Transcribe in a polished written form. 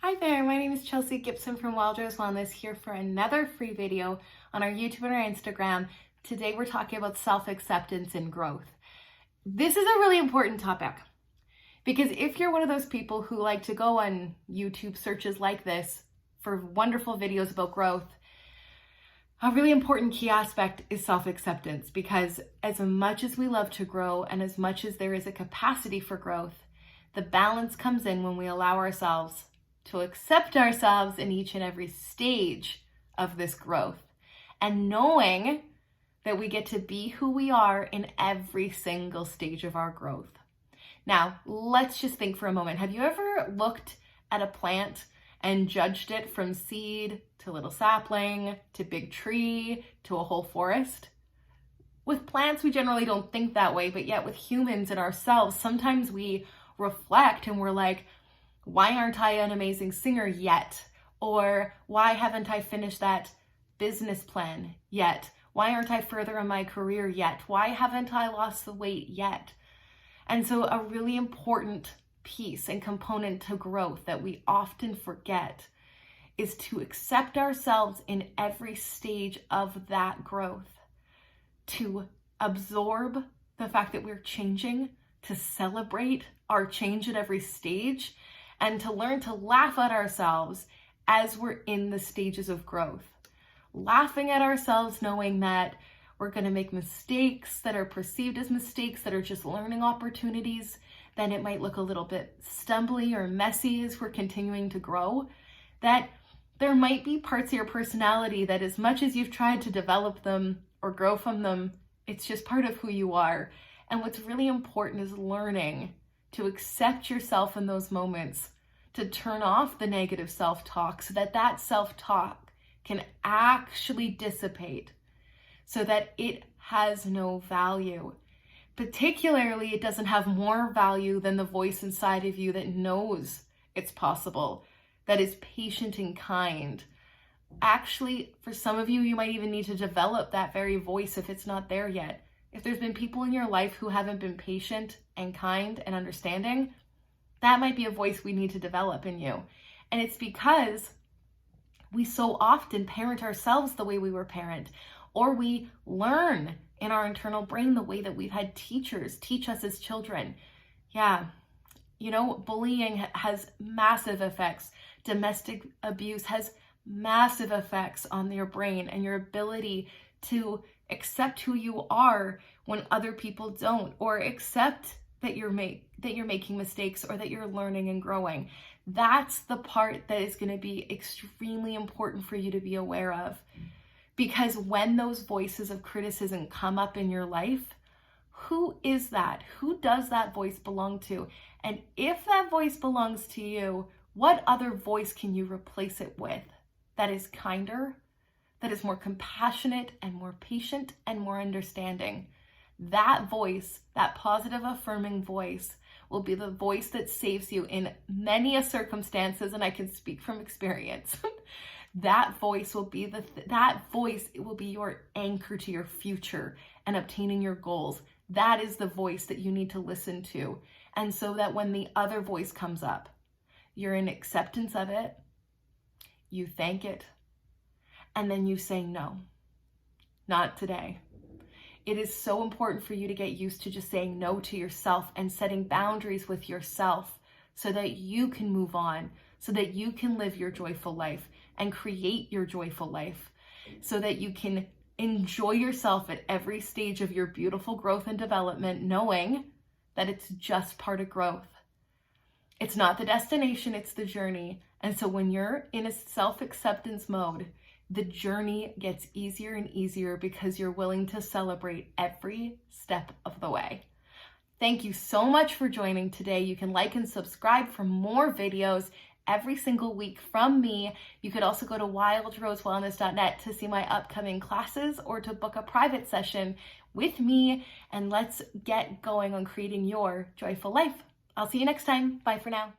Hi there, my name is Chelsea Gibson from Wild Rose Wellness, here for another free video on our YouTube and our Instagram. Today we're talking about self-acceptance and growth. This is a really important topic because if you're one of those people who like to go on YouTube searches like this for wonderful videos about growth, a really important key aspect is self-acceptance, because as much as we love to grow and as much as there is a capacity for growth, the balance comes in when we allow ourselves to accept ourselves in each and every stage of this growth, and knowing that we get to be who we are in every single stage of our growth. Now, let's just think for a moment. Have you ever looked at a plant and judged it from seed to little sapling to big tree to a whole forest? With plants, we generally don't think that way, but yet with humans and ourselves, sometimes we reflect and we're like, why aren't I an amazing singer yet? Or why haven't I finished that business plan yet? Why aren't I further in my career yet? Why haven't I lost the weight yet? And so a really important piece and component to growth that we often forget is to accept ourselves in every stage of that growth, to absorb the fact that we're changing, to celebrate our change at every stage, and to learn to laugh at ourselves as we're in the stages of growth. Laughing at ourselves, knowing that we're going to make mistakes that are perceived as mistakes, that are just learning opportunities, then it might look a little bit stumbly or messy as we're continuing to grow, that there might be parts of your personality that as much as you've tried to develop them or grow from them, it's just part of who you are. And what's really important is learning to accept yourself in those moments, to turn off the negative self-talk so that that self-talk can actually dissipate, so that it has no value. Particularly, it doesn't have more value than the voice inside of you that knows it's possible, that is patient and kind. Actually, for some of you, you might even need to develop that very voice if it's not there yet. If there's been people in your life who haven't been patient and kind and understanding, that might be a voice we need to develop in you. And it's because we so often parent ourselves the way we were parented, or we learn in our internal brain the way that we've had teachers teach us as children. Yeah, bullying has massive effects. Domestic abuse has massive effects on your brain and your ability to accept who you are when other people don't, or accept that you're making mistakes, or that you're learning and growing. That's the part that is going to be extremely important for you to be aware of, because when those voices of criticism come up in your life, who is that? Who does that voice belong to? And if that voice belongs to you, what other voice can you replace it with that is kinder, that is more compassionate and more patient and more understanding? That voice, that positive, affirming voice, will be the voice that saves you in many a circumstances, and I can speak from experience. That voice will be it will be your anchor to your future and obtaining your goals. That is the voice that you need to listen to. And so that when the other voice comes up, you're in acceptance of it, you thank it, and then you say, no, not today. It is so important for you to get used to just saying no to yourself and setting boundaries with yourself so that you can move on, so that you can live your joyful life and create your joyful life, so that you can enjoy yourself at every stage of your beautiful growth and development, knowing that it's just part of growth. It's not the destination, it's the journey. And so when you're in a self-acceptance mode, the journey gets easier and easier because you're willing to celebrate every step of the way. Thank you so much for joining today. You can like and subscribe for more videos every single week from me. You could also go to wildrosewellness.net to see my upcoming classes or to book a private session with me, and let's get going on creating your joyful life. I'll see you next time. Bye for now.